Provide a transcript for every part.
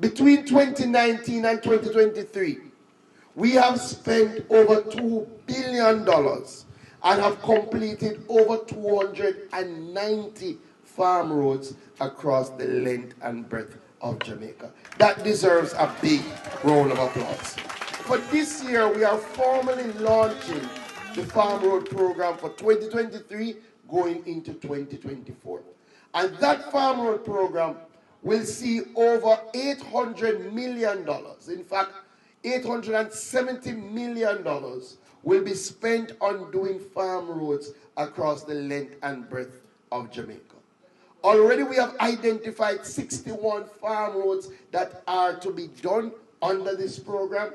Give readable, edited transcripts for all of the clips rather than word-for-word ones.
between 2019 and 2023, we have spent over $2 billion and have completed over 290 farm roads across the length and breadth of Jamaica. That deserves a big round of applause. For this year, we are formally launching the Farm Road Program for 2023 going into 2024. And that Farm Road Program will see over $800 million. In fact, $870 million will be spent on doing farm roads across the length and breadth of Jamaica. Already we have identified 61 farm roads that are to be done under this program.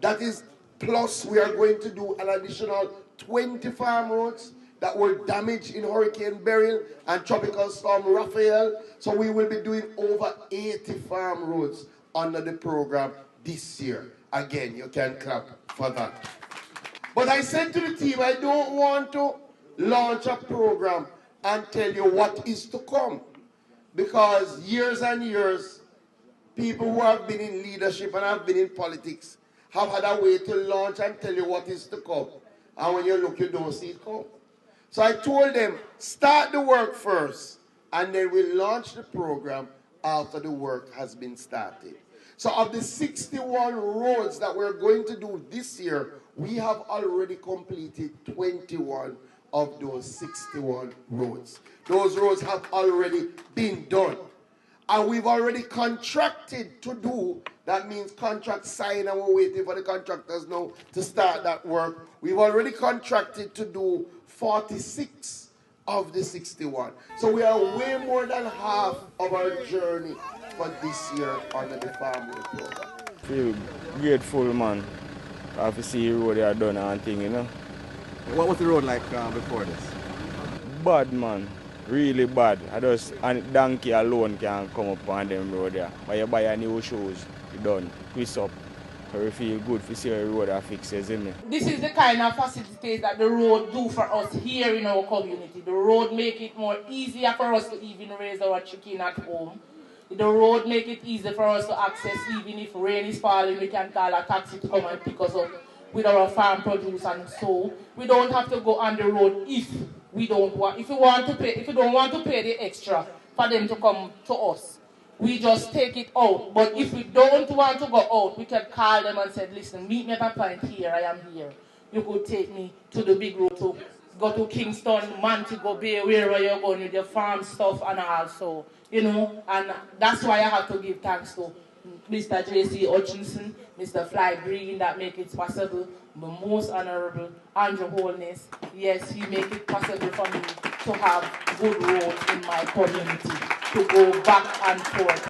That is, plus we are going to do an additional 20 farm roads that were damaged in Hurricane Beryl and Tropical Storm Raphael. So we will be doing over 80 farm roads under the program this year. Again, you can clap for that. But I said to the team, I don't want to launch a program and tell you what is to come. Because years and years, people who have been in leadership and have been in politics have had a way to launch and tell you what is to come. And when you look, you don't see it come. So I told them, start the work first, and then we'll launch the program after the work has been started. So of the 61 roads that we're going to do this year, we have already completed 21 of those 61 roads. Those roads have already been done. And we've already contracted to do, that means contract signed and we're waiting for the contractors now to start that work. We've already contracted to do 46 of the 61. So we are way more than half of our journey for this year under the Farm Road Program. Feel grateful, man. I have to see the road they are done and thing, you know. What was the road like before this? Bad, man. Really bad. And donkey alone can come up on them road there. But you buy a new shoes, you done. Twist up. So we feel good to see the road that fixes, isn't it? This is the kind of facilities that the road do for us here in our community. The road make it more easier for us to even raise our chicken at home. The road make it easy for us to access, even if rain is falling, we can call a taxi to come and pick us up with our farm produce, and so we don't have to go on the road if we don't want. If you don't want to pay the extra for them to come to us, we just take it out. But if we don't want to go out, we can call them and say, listen, meet me at a point here, I am here. You could take me to the big road to go to Kingston, Montego Bay, wherever you're going with your farm stuff and also, you know, and that's why I have to give thanks to Mr. J.C. Hutchinson, Mr. Fly Green, that make it possible. The most honorable Andrew Holness, yes, he make it possible for me to have good roads in my community, to go back and forth.